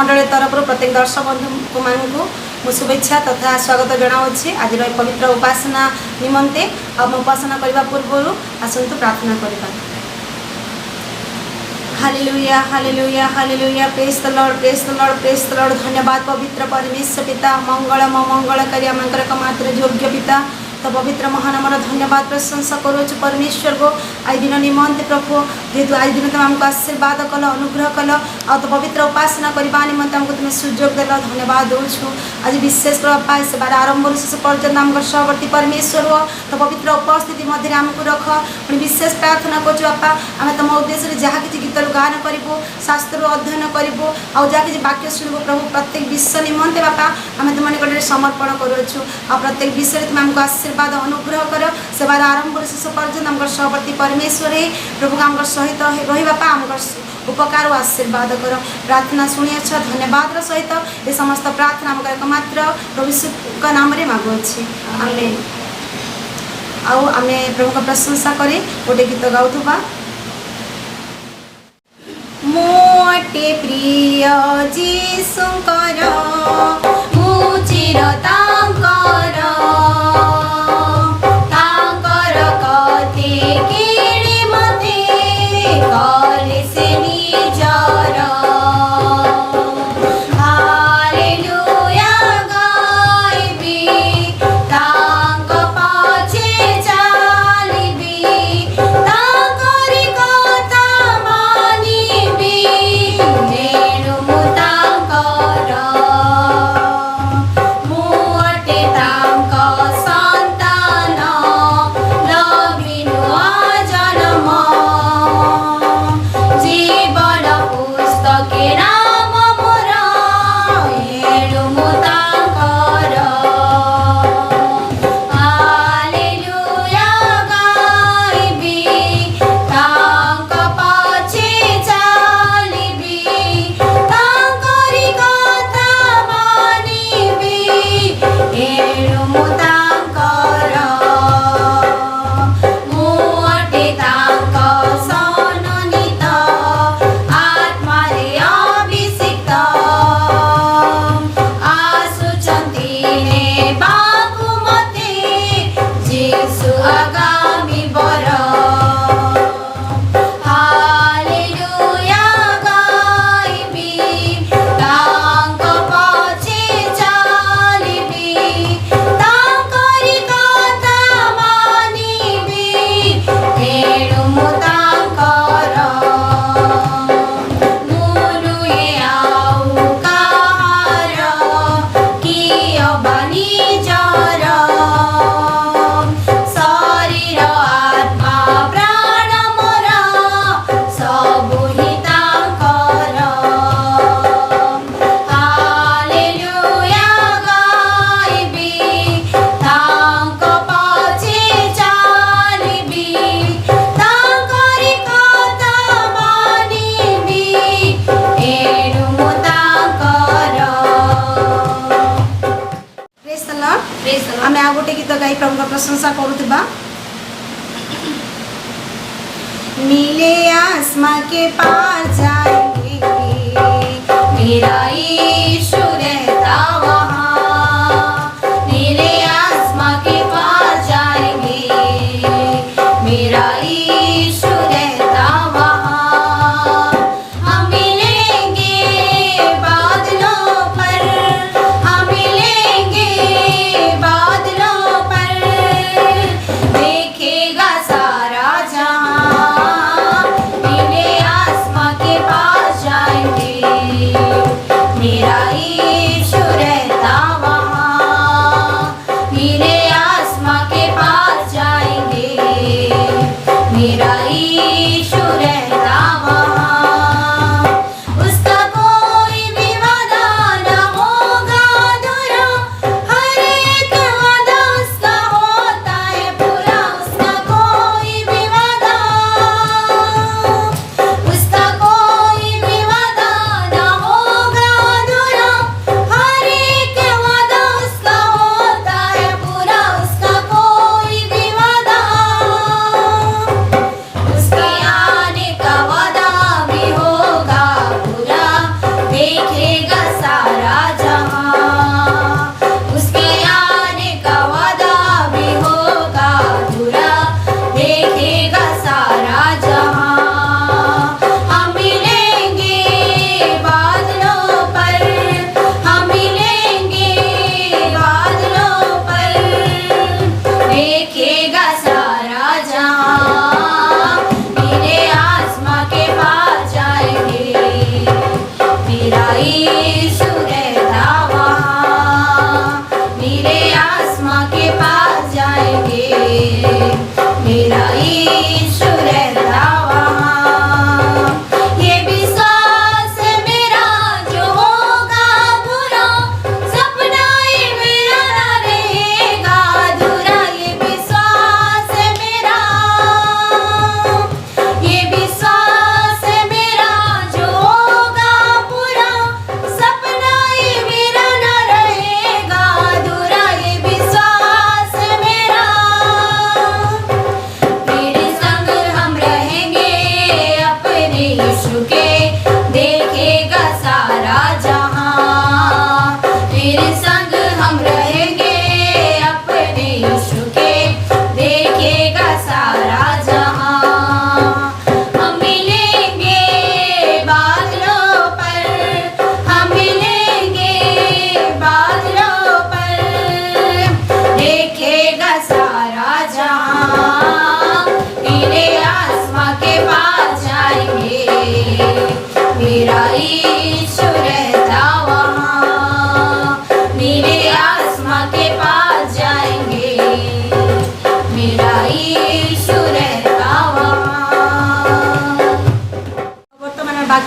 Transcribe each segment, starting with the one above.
मंडल तरफ प्रत्येक दर्शक बंधु मान शुभेच्छा तथा स्वागत जनावि। आज पवित्र उपासना निमंते हम उपासना करने पूर्व आसतु प्रार्थना करवा। Hallelujah hallelujah hallelujah. Praise the Lord praise the Lord praise the Lord. धन्यवाद पवित्र परमेश्वर पिता मंगलकारी आमकर एकमात्र योग्य पिता तो पवित्र महानामर धन्यवाद प्रशंसा करुचु परमेश्वर को आज दिन निमंते प्रभु जेहेतु आज दिन तुम आमको आशीर्वाद कल अनुग्रह कल आ तो पवित्र उपासना करने निमंते आमको तुम सुजोग देल धन्यवाद दूँ। आज विशेष प्रभा सेवार आरंभ शेष पर्यटन आम सहवर्ती परमेश्वर हो तो पवित्र उपस्थिति मध्य आमको रख पुणी विशेष प्रार्थना करुँ बापा आम तुम उद्देश्य जहाँ किसी गीत गान करूँ शास्त्र अध्ययन करूँ आ जहाँ किसी वाक्य शुणु प्रभु प्रत्येक विषय निमंते बापा आम तुम निकट समर्पण करुँ आ प्रत्येक विषय तुम आमको आशीर्वाद अनुग्रह कर सेवार आरंभ शेष पर्यटन आम सहवर्ती परमेश्वर है प्रभु आम सहित रही बापा आम उपकार और आशीर्वाद कर प्रार्थना शुणी धन्यवाद सहित ये समस्त प्रार्थना आम एकमात्र प्रभु नाम मागुच्छे आमेन। आउ आमे प्रभु का प्रशंसा करें गोटे गीत गाउथुबा। मोटे प्रिय जीशुकर चिरतांकर तांकर कथे केड़े मते कले से निजर हालेलुया गाइबी तांक पाछे चालिबी तांकरी कथा मानिबी नेणु मुतांकर मोटे तांक संतान लबिनु जन्म जीवन पुस्तके नाम मोर एणु मुतांकर हालेलुया गाइबी तांक पाछे चालिबी तांकरी कथा मानिबी एणु मुतांकर मोटे तांक सननित आत्मारे अभिषिक्त आसुचन्ति ने बाकु मते जीशु आगामी बर हालेलुया गाइबी तांक पछे चालिबी तांकरी कथा मानिबी एणु मुतांकर मुनुए आउ काहार किय बानी जर शरीर आत्मा प्राण मोर सबु हि तांकर हालेलुया गाइबी तांक पछे चालिबी तांकरी कथा मानिबी एणु मुतांकर। Praise the lord. आमे आ गोटे गीत गाई प्रभु का प्रशंसा करुवा। मिले आसमां के पार जाएंगे मेरा यीशु रहता वहाँ मेरे आसमां के पार जाएंगे मेरा यीशु रहता वहाँ हम मिलेंगे बादलों पर हम मिलेंगे बादलों पर देखेगा सारा जहां मिले आसमां के पास जाएंगे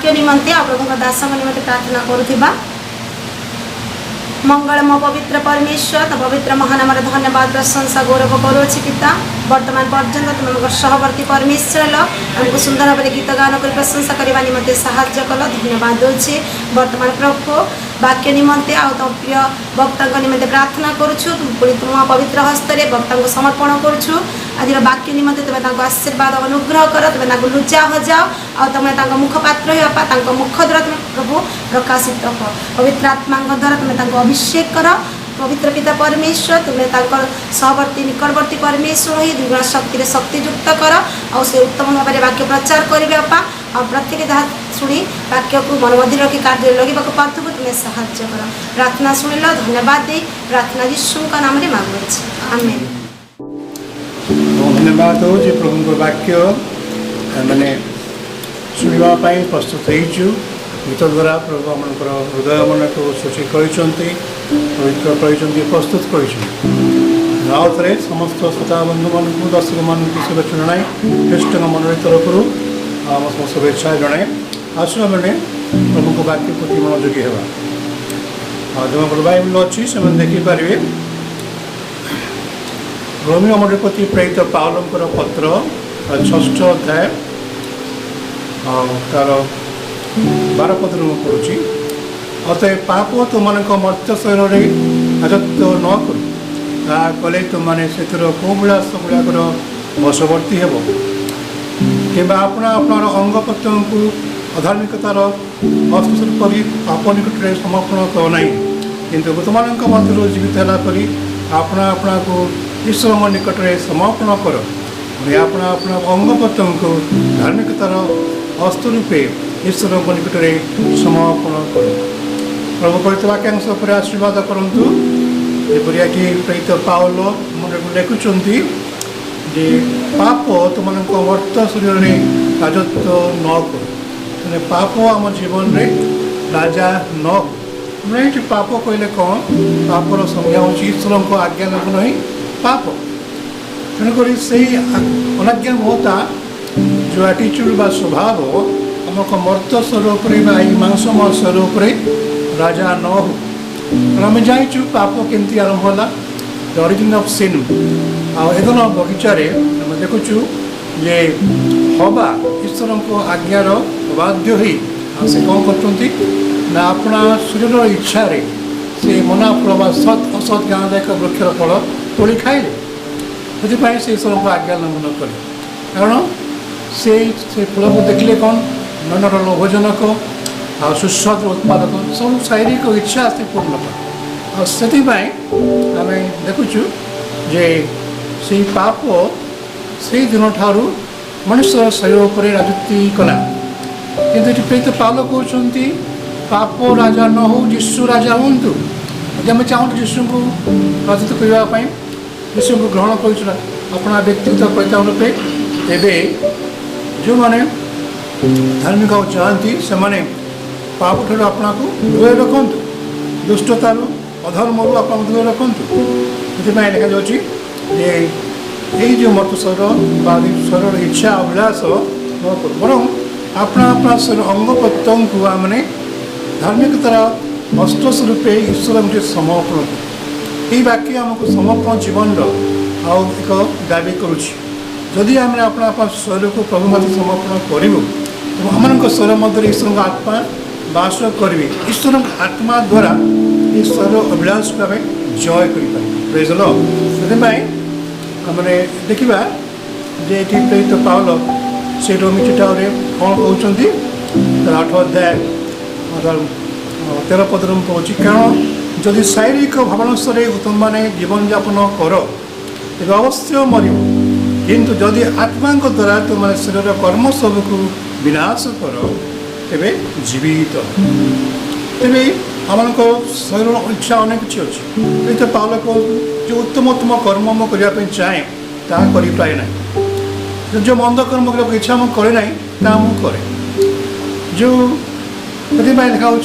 बाक्य निमंते आ प्रभु दास निमंते प्रार्थना करुवा मंगलम पवित्र परमेश्वर तो पवित्र महानाम धन्यवाद प्रशंसा गौरव करुच्छी पिता वर्तमान पर्यंत तुम सहवर्ती परमेश्वर ल आमको सुंदर भाव गीत गान कर प्रशंसा करने निमंते साहाय्य कल धन्यवाद दूचे वर्तमान प्रभु वाक्य निमंते आ तुम प्रिय वक्ता निमंते प्रार्थना करुछु पुणी तुम पवित्र हस्तरे वक्ता को समर्पण करुछु आज वाक्य निमंते तुम्हें आशीर्वाद अनुग्रह कर तुम्हें लुचा हजाओ आ तुम्हें मुखपात्र बापा मुख द्वारा तुम प्रभु प्रकाशित कर पवित्र आत्मा द्वारा तुम्हें अभिषेक कर पवित्र पिता परमेश्वर तुम्हें सहवर्ती निकटवर्ती परमेश्वर ही दुगुण शक्ति शक्तियुक्त कर और से उत्तम भाव में वाक्य प्रचार करेंगे बापा और प्रत्येक जहाँ शुणी वाक्य को मन मध्य रखी कार्य लगे पार्थु तुम्हें साहाय्य कर प्रार्थना शुणिल धन्यवाद दे प्रार्थना यीशु का नाम मांगुच आमेन। धन्यवाद हो जे प्रभु वाक्य मैंने शुणापी प्रस्तुत हो गीत द्वारा प्रभु आम हृदय मन को सूची पवित्र कर प्रस्तुत कर समस्त श्रोता बंधु मान दर्शक मान शुभेच्छा जनाए ख्रीष्ट मंडली तरफ आम शुभेच्छा जनाए आसु मैंने प्रभु को वाक्य प्रति मनोयोगी होगा जो बाइबल अच्छी से देखिपारे रोमियो मंडली प्रेरित पाउलंकर पत्र 6 अध्याय तार 12 पद पढ़ुची अतः पाप तुम मर्त्य शरीर राजत्व न कले तुमने से कौविलास गुड़ाकर वशवर्ती हेब कि अपना अपनार अंग प्रत्यंग को अधार्मिकतार हस्तस्वरूप कर पाप निकट में समर्पण कर ना कि तुम मध्य जीवित है अपना अपना को ईश्वर निकट में समर्पण कर अपना अपना अंग प्रत्यंग को धार्मिकतार हस्त रूपे ईश्वर निकट में समर्पण कर प्रभु पवित्र वाक्यांश पर आशीर्वाद करूँ जपरिया कि प्रेरित पाउल लिखुंट जे पाप तुम मर्त्य शरीर में राजत्व न कर पाप आम जीवन में राजा न मैंने पाप कहले कौन पापर संज्ञा हूँ ईश्वर को आज्ञा लगन ही पाप तेणुक से अनाज्ञा होता जो एटीट्यूड बा स्वभाव आम मर्त्य शरीर पर मांसमय शरीर पर राजा न हो आम जाचु पाप केमती आरंभ है द ओरिजिन ऑफ सिन आदन बगीचारे आम देखुचु जे हवा ईश्वर को आज्ञार अबाध्य हो से कौन कर अपना शरीर इच्छा से मना फल सत असत ज्ञानदायक वृक्षर फल तोड़ी खाइले से ईश्वर को आज्ञा लंघन कले कारण से फल को देखले कौन मनर लोभजनक आ सुस्वाद उत्पादक सब शारीरिक इच्छा से पूर्ण कर से आम देखुचु जे से पाप से दिन ठारू मनुष्य शरीर पर राजत्व कला किंतु प्रेरित पाउल कहते पाप राजा न हो यीशु राजा हूँ यदि आम चाहूँ यीशु को राजत्व करने यीशु को ग्रहण कर अपना व्यक्तित्व परित्याग रूपे एवं जो मैंने धार्मिक चाहती से पाप ठार अपना को दूर रखु दुष्टतार अधर्म अपना दूर रखु से लिखा जाऊँगी यही जो मर्त्य शरीर शरीर इच्छा अभिलाष न कर बर अपना अपना शरीर अंग प्रत्यंग को आमने धार्मिकतार हस्तस्वरूप ईश्वर गोटे समर्पण कर वाक्य आमको समर्पण जीवन एक दाबी करुँची आम अपना अपना शरीर को प्रभु मध्य समर्पण करूँ तो आम शरीर मध्य ईश्वर आत्मा बास करेंगे ईश्वर आत्मा द्वारा ये शरीर अभिलाष को आम जय कर मैंने देखा जे ये प्रेरित पाउल से रोमी चिठारे कौन कहते 8 अध्याय 13 पद पहुँच कारण जदि शारीरिक भावनांशर तुम मैंने जीवन यापन कर तेज अवश्य मर किंतु जदि आत्मा द्वारा तुम शरीर कर्म सब को विनाश कर तेरे जीवित तेरे आम शरीर इच्छा अनेक किसी अच्छी तो पाउल को जो उत्तम उत्तम कर्म मु करने चाहे ताहा कर पाए ना जो मंद कर्म करने इच्छा मुझे करे ना मुझे जो से लिखा हो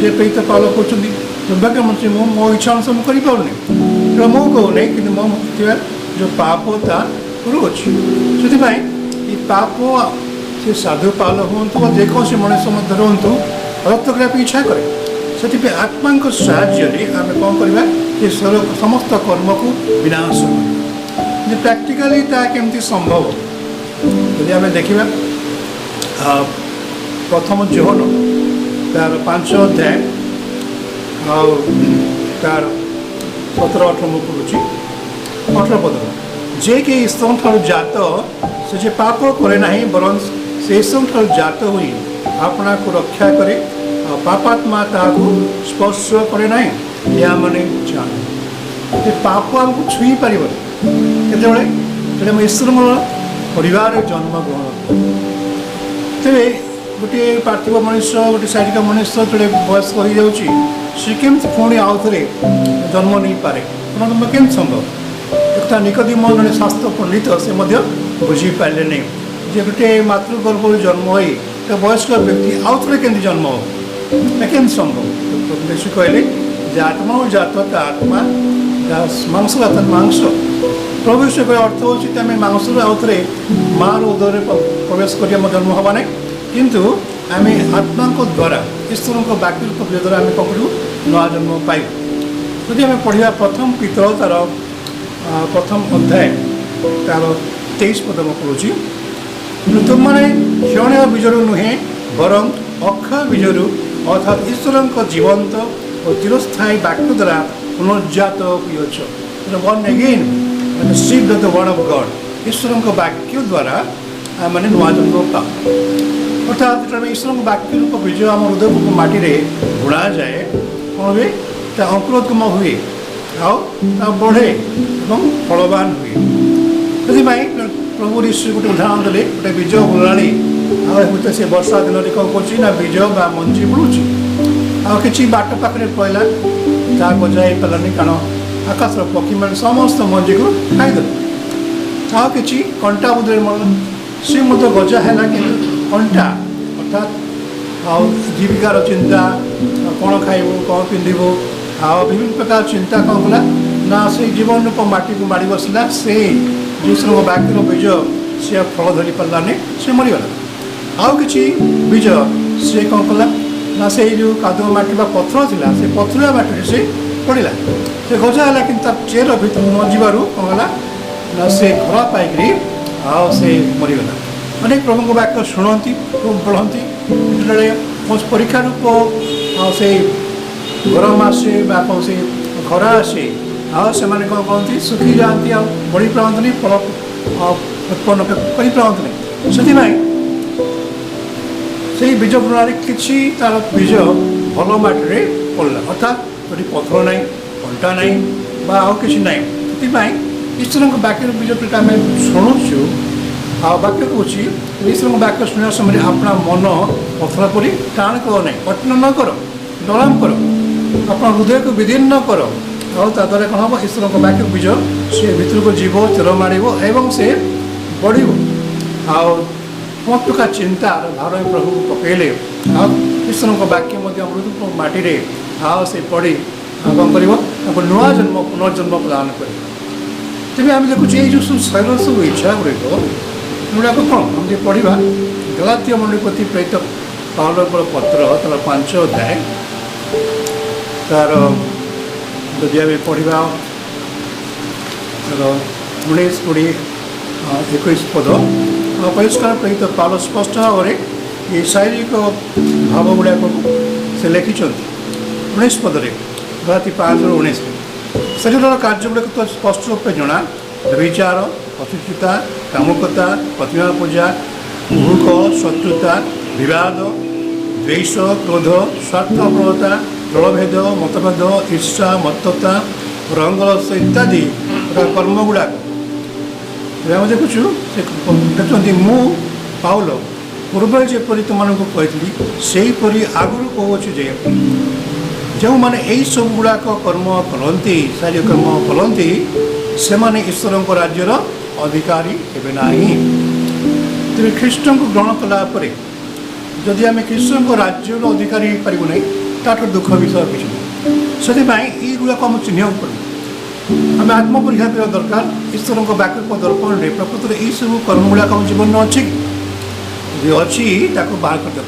प्रेरित पाउल कहते दुर्भाग्य मंत्री मो इच्छा अनुसार मुझे करें मुझे कहूना कि मो जो पाप ता करुच्छी से पाप से साधु पाल हूँ जेकोसी मनुष्य मध्य रुहतु रक्त करने इच्छा करे से आत्मा साहाय्य आम कौन करवा ये समस्त कर्म को विनाश कर प्रैक्टिकली केमती संभव यदि आम देखा प्रथम जोहन तार 5 अध्याय तार 17-18 मुझे पढ़ुची 18 पद जे कि ईश्वर ठार जात से जे पाप करे ना बरं से ईश्वर ठार जात हुई आपना को रक्षा करे पापात्मा ताको स्पर्श करे ना या मैंने जान पाप आमको छुई पार के ईश्वर परिवार जन्म ग्रहण तेरे गोटे पार्थिव मनुष्य गोटे शारीरिक मनुष्य जो बयस्क हो जाऊँगी सी केमी पुणी आउ थे जन्म नहीं पारे तुम केम संभव एक निकोदिम जड़े शास्त्र पंडित से बुझीपारे नहीं जे गोटे मातृगर्भ जन्म हो वयस्क व्यक्ति आउ थे केमती जन्म हो केम संभव यीशु कहले जे आत्मा जात आत्मा मांस अर्थात मांस प्रभु यीशु अर्थ होती मांस आउ थे माँ उदर प्रवेश कर जन्म हवा नहीं किंतु आम आत्मा द्वारा ईश्वर वाक्य द्वारा आम कौन करूँ नया जन्म पाइबू यदि आम पढ़ा प्रथम पितर तार प्रथम अध्याय तार 23 पद मैं पढ़ुची तुमने क्षणीय बीजरू नुहे बरं अक्षय बीजरू अर्थात ईश्वर जीवंत और चिरस्थायी वाक्य द्वारा पुनर्जात हुईच वन again received the word of God ईश्वर वाक्य द्वारा मैंने नया जन्म पाऊ अर्थात ईश्वर वाक्य रूप बीज आम हृदय को माटी बुणा जाए कौन हुए अंकुरोत्गम हुए आ बढ़े और फलवान हुए से प्रभु ऋषि गोटे उदाहरण देते गोटे बीज बुणाणी आते से वर्षा दिन में कौन कर बीज बा मंजी बुड़ूची कि बाट पाखे पड़ा जहाँ गजा हो पारानी कारण आकाशर पक्षी मैंने समस्त मंजी को खाईदे कि कंटा बुदे सी गजा है कि कंटा अर्थात जीविकार चिंता कौन खाइबू कौन पिंधु विभिन्न प्रकार चिंता कौन कला ना से जीवन रूप माटी को माड़ी बसला से ईश्वर वाक्यर बीज सी फल धरी पारानी से मरीगला आउ कि बीज सी कौन कला ना से जो कादुआ माटी पथर था से पथरुआ माटी से पड़ा से गजा है कि चेर भर न जीवार कौन है ना से घर पाई से मरीगला अनेक प्रभु वाक्य शुणती पढ़ती परीक्षा रूप से गरम आसे कौन से खरा आसे से कौन कहते सुखी जाती बढ़ी पारती फल उत्पन्न कर पारती से बीज प्रणाली किसी तार बीज भल मटी पड़ा अर्थात जो पथर ना कंटा ना कि ना ईश्वर वाक्य बीज जो आम शुणुचु वाक्य कौन ईश्वर वाक्य शुणा समय अपना मन पथर परी टाण कर ना कठिन न कर नरम कर अपना हृदय को विदीर्ण कर और द्वारा कौन हम ईश्वर वाक्य बीज सी भर को जीव चेर मार एवं से बढ़ बहुत प्रकार चिंता भार प्रभु को पकड़े ईश्वर वाक्य मृदु माटी से पड़ी कौन कर नुआ जन्म पुनर्जन्म प्रदान कर तेज आम देखुचे ये जो शैल सब इच्छा गुड़िक गुड़ाक कौन हम पढ़ा गलातीय मंडली प्रति प्रेरित पाउल पत्र तार 5 अध्याय तार जदि आम पढ़ा तार 19, 20, 21 पद परिष्कार प्रेरित पाउल स्पष्ट भाव में ये शारीरिक भाव गुड़ाक से लिखिं 19 पदे गलाती 5:19 शरीर कार्य गुड़ाक तो स्पष्ट रूप जना विचार अशुचिता कामुकता प्रतिमा पूजा भूख शत्रुता विवाद द्वेष क्रोध स्वार्थपरता दलभेद मतभेद ईर्षा मत्तता रंगरस इत्यादि कर्म गुड़ाक देखुचु देखते मु पाउल पूर्व जेपरी तुमको कही से आगुरी कहूँ जे जो मैंने यही सब गुड़ाक कर्म करती शारीरिक कर्म करती से माने ईश्वर राज्यर अधिकारी हे ना तेरे ख्रीष्ट को ग्रहण कलापर जदि आम ख्रीष्ट राज्यर अधिकारी हो पारू ना ताठ दुख विषय किसी से गुड़ाक आम चिन्ह पड़ो आम आत्मपरीक्षा करने दरकार ईश्वर वाक्य दर्पण में प्रकृत में यही सब कर्म गुड़ाक आम जीवन में अच्छे जो अच्छी बाहर कर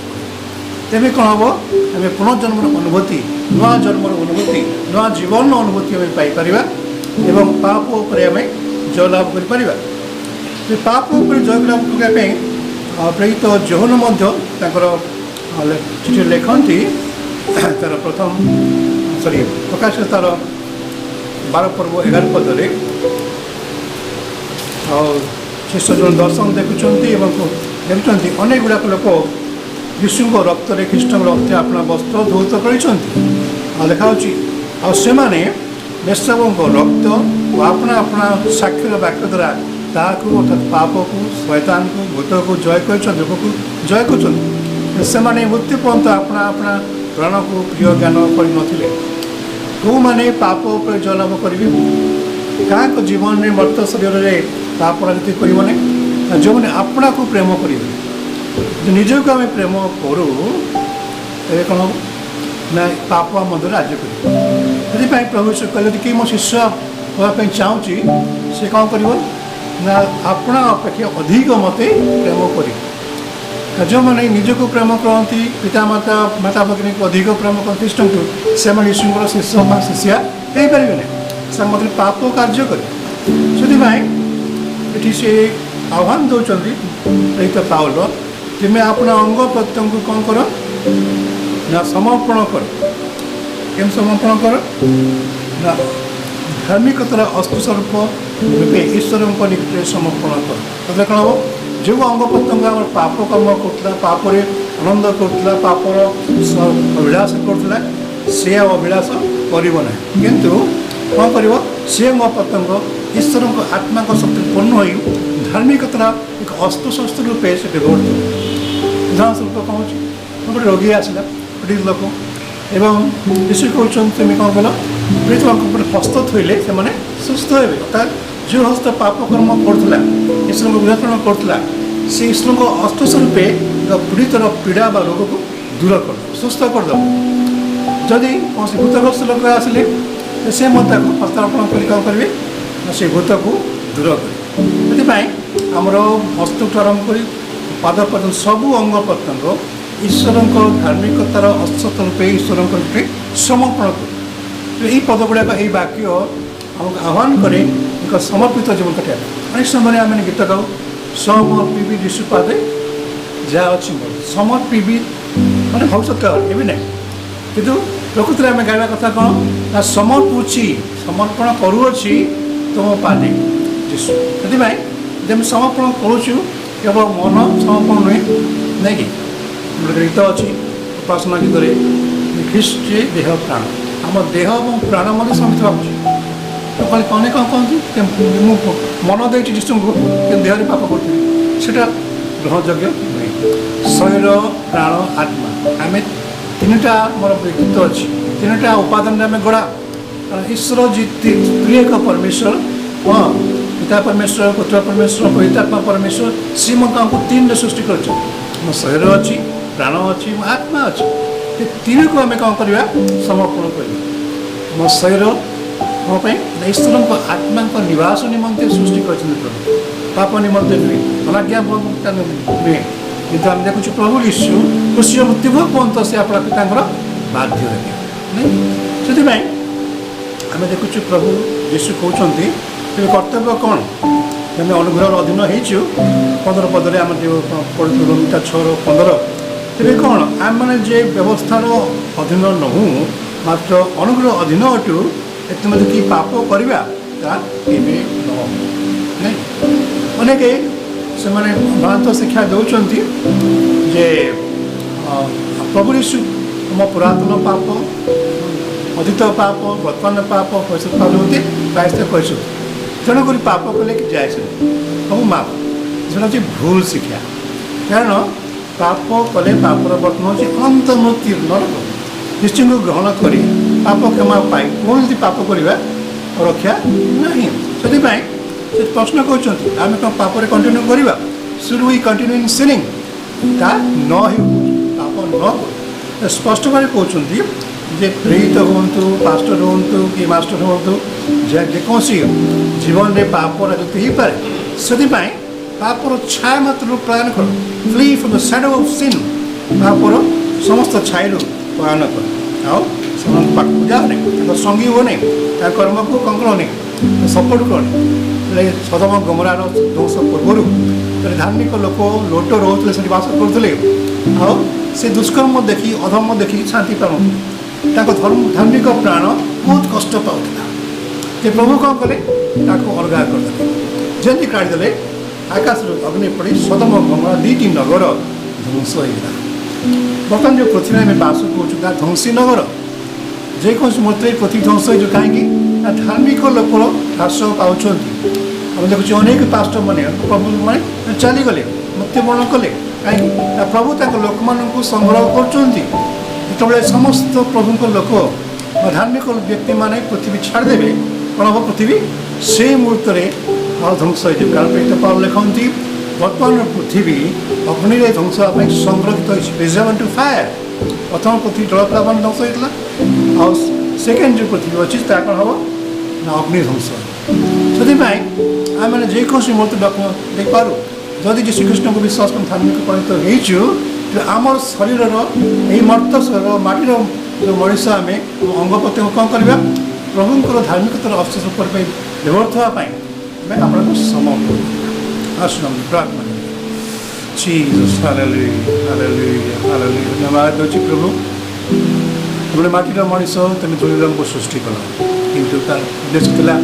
तेज कौन हम आम पुनर्जन्मर अनुभूति नुआ जन्मर अनुभूति नुआ जीवन अनुभूति आम पाइपर एवं पाप उपर आम जय लाभ कर पाप उपर जय लाभ करने प्रेरित जोहन चिठी लिखती तार प्रथम सॉरी प्रकाश तार 12 पर्व 11 पदे शिष्य जो दर्शन देखुं अनेक गुड़ाक लोक यीशु रक्त ख्रीष्ट रक्त अपना वस्त्र धौत कर देखा आने मेषबों रक्त और अपना अपना साक्षर वाक्य द्वारा ताकू अर्थात पाप को शैतान को भूत को जय कर जय कर मृत्यु पर्यंत अपना अपना प्राण को प्रिय ज्ञान कर कौ मैंने पाप उपर जय लाभ करेंगे क्या जीवन में मर्त शरीर में पाप राजनीति करें जो मैंने अपना को प्रेम करेंगे निज को आम प्रेम करूँ तेरे कौन हम ना पाप मध्य राज्य कर प्रभु कहते कि मो शिष्य होगापी चाहूँगी सी कौन कर ना अपना अपेक्षा अधिक मत प्रेम कर जो मैंने निज को प्रेम करती पिता माता माता भगिनी को अधिक प्रेम कर कृष्ण को से यीशुर शिष्य शिष्या हो पारे ना मतलब पाप कार्य करे से से आह्वान दौरान प्रेरित पाउल तुम्हें अपना अंग प्रत्यंग को कौन कर ना समर्पण कर केम समर्पण कर ना धार्मिकतार अस्त्रस्वरूप रूपे ईश्वर निकट समर्पण कर तो कौन हम जो अंग प्रत्यंग आम पाप कर्म करूला पापरे आनंद करूला पापर अभिलाष करूला से अभिलाष करना किंतु कौन कर सी अंग प्रत्यंग ईश्वर आत्मा शक्ति पूर्ण हो धार्मिकतार एक अस्त्रशस्त्र रूपे से व्यवहार उदाहरण स्वरूप कौन गोटे रोगी आसला पीड़ित लोक एवं यीशु कहते तुम्हें कौन कल पीड़ित लोक हस्त थोले से सुस्थ हे अर्थात जो हस्त पाप कर्म करूला ईश्वर को विधाचरण करूला से ईश्वर को अस्त्रस्वरूपे पीड़ितर पीड़ा व रोग को दूर कर सुस्थ करदे जदि कौन भूतग्रस्त लोक आसिले से हस्तार्पण कर कौन करेंगे से भूत को दूर करें से आमर हस्त आरम्भ कर पाद पर्यटन सबू अंग प्रत्यंग ईश्वर धार्मिकतार अस्त्र रूपे ईश्वर समर्पण कर यही पद गुड़ाक यही वाक्य आमको आह्वान करे एक समर्पित जीवन कटिया अनेक समय आम गीत गाऊ समर्पी यीशु पादे जहाँ अच्छी मोर समर्पी मैंने भविष्य काल ये ना कि प्रकृति में आम गाइबा कथा कौन ना समर्पुची समर्पण करुच्छी तुम पादे यीशु से जब समर्पण करुचु केवल मन समर्पण नुहे नहीं कि गीत अच्छी उपासना गीत ख्रीष्ट देह प्राण आम देह और प्राण मध्य समित भावुँ तो अनेक कौन कहती मन दे जीशु को देह पाप करा ग्रहणयोग्य नुहे शरीर प्राण आत्मा आम तीनटा मोर व्यक्तित्व अच्छी तीनटा उपादान आम गढ़ा ईश्वर जी त्रिएक परमेश्वर हाँ पिता परमेश्वर पुत्र परमेश्वर पवित्रात्मा परमेश्वर सी मत तीन सृष्टि कर शरीर अच्छी प्राण अच्छी आत्मा अच्छी तीन को आम कौन करवा समर्पण कर मो शरीर कौन ईश्वर को आत्मा निवास निमंते सृष्टि कर पाप निमंते नुहे अनाज्ञा नुहे कि आम देखु प्रभु यीशु कृष्ण मृत्युभोग पर्यंत से अपना पिता बाध्य नहीं से आम देखु प्रभु यीशु कहते तेज कर्तव्य कौन आम अनुग्रह अधीन हो 15 पदे आम जो पढ़ू रोमिता 6:15 तेज कौन आम मैंने जे व्यवस्थार अधीन नहूँ मात्र अनुग्रह अधीन अटू एत कि पाप करवा नहीं अनेक से भ्रांत शिक्षा दौरान जे प्रभु यीशु आम पुरातन पाप अतीत पाप वर्तमान पाप भविष्य पाप होते प्रायश्चित कर तेणुक पाप कले कि जाए सब माप जो भूल शिक्षा कारण पाप कले पापर वर्तमान हो अनंत मृत्यु नरक निश्चय को ग्रहण कर पाप क्षमा पाई कौन यदि पाप करवा रक्षा नहीं से प्रश्न कहते आम कौन पापर कंटिन्यू करवा should we continue in sinning ता न पाप न स्पष्ट भाव कहते जे प्रेरित हूँ पास्टर हूँ कि मास्टर हूँ जेकोसी जीवन में पाप राजनीति हो पाए से पापर छाया मात्र पलायन कर flee from the shadow of sin पापर समस्त छाई पलायन कर आओ पाखु जा संगी हो नहीं कर्म को कंकड़ नहीं सपोर्ट कर सदम गमरार ध्वंस पूर्व धार्मिक लोक लोट रोते से बास करते आओ से दुष्कर्म देखी अधर्म देखी शांति पाऊँ धार्मिक प्राण बहुत कष्ट पाता जे प्रभु कौन कले अलगा करदे जल्दी काढ़ीदे आकाश अग्नि पड़ी सदम गमरा दुईटी नगर ध्वंस होगा बर्तमान जो पृथ्वी में बास कर ध्वंसी नगर जेकोसी मूर्ति पृथ्वी ध्वंस हो कहीं धार्मिक लोक ह्रास पाँच आम देखुचे अनेक पास्टर मैंने प्रभु मैंने चलीगले मृत्युवरण कले कहीं प्रभु लोक मान संग्रह कर समस्त प्रभु लोक धार्मिक व्यक्ति माने पृथ्वी छाड़देवे कौन हम पृथ्वी से मुहूर्त ध्वंस हो कारण पेट पाल लिखती बर्तमान पृथ्वी अग्नि ध्वंस संरक्षित रिजर्व टू फायर प्रथम पृथ्वी जलप्लावन ध्वंस होता आ सेकेंड जो पृथ्वी अच्छी कौन हम ना अग्नि ध्वंस से आम मैंने जेकोसी मुहूर्त देख पारू जदि जी श्रीकृष्ण को विश्वास कर धार्मिक परिणत हो आमर शरीर यही मर्त शरीर माटीर जो मनीष आम अंग प्रत्यंग कौन करवा प्रभुंर धार्मिकतार अवशेष व्यवहार हाँपाई आपको समर्पण आसन प्रार्थना Jesus, hallelujah, hallelujah, hallelujah. धन्यवाद दौची प्रभु तुमने माटीर मनीष तुम दुर्गम को सृष्टि कल किंतु तार उद्देश्य था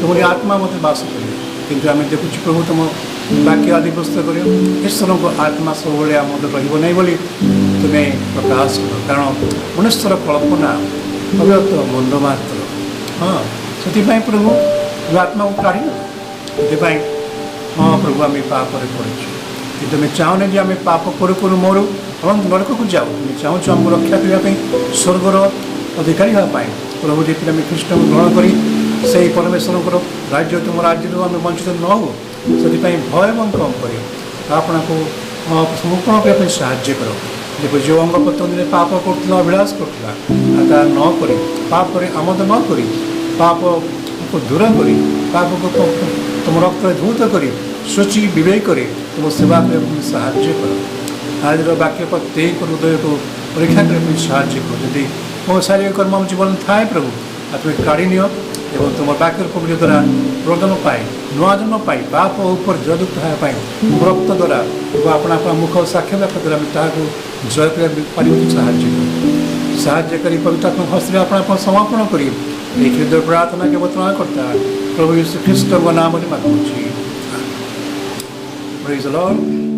तुम्हारी आत्मा मत बास कर किंतु आम देखुच प्रभु तुम वाक्य आदि पुस्तक कर ईश्वर को आत्मा सब रही बोली तुम्हें प्रकाश कर कारण मनुष्यर कल्पना अव्यक्त मंद मात्र हाँ से प्रभु आत्मा को काढ़ी से हाँ प्रभु आम पाप पड़ू कि मैं चाहूने जी आम पाप करू करू मरु हम नरक को जाऊ मैं चाहूँ आमको रक्षा करने स्वर्गर अधिकारी हाँपाई प्रभु जी आम कृष्ण को ग्रहण करी से परमेश्वर राज्य तुम राज्य आम वंचित न हो से भय एवं कम कर आपना को समर्पण करने साहाଯ୍य कर देखो जो अंग प्रत्यंग पाप कर अभिलाष करता न कर पाप कर आमद न कर पाप को दूर कर पाप को तुम रक्त धूत कर सोची विवेक कर तुम सेवा करने साहाଯ୍य कर आज वाक्य प्रत्येक हृदय को परीक्षा करने साहाଯ୍य कर यदि मो शारीरिक कर्म जीवन थाए प्रभु तुम्हें काढ़ी नियो एवं तुम वाक्य पवित्र द्वारा प्रदान पाए नुआ जन्म पाई पाप ऊपर जयुक्त होगापाई रक्त द्वारा अपना अपना मुख साक्ष्य वाक्य द्वारा जय कर साहाଯ୍य करी पवित्र हस्त अपना समर्पण कर हृदय प्रार्थना के वर्तमान करता प्रभु यीशु ख्रीष्ट नाम मांगुची। Praise the Lord.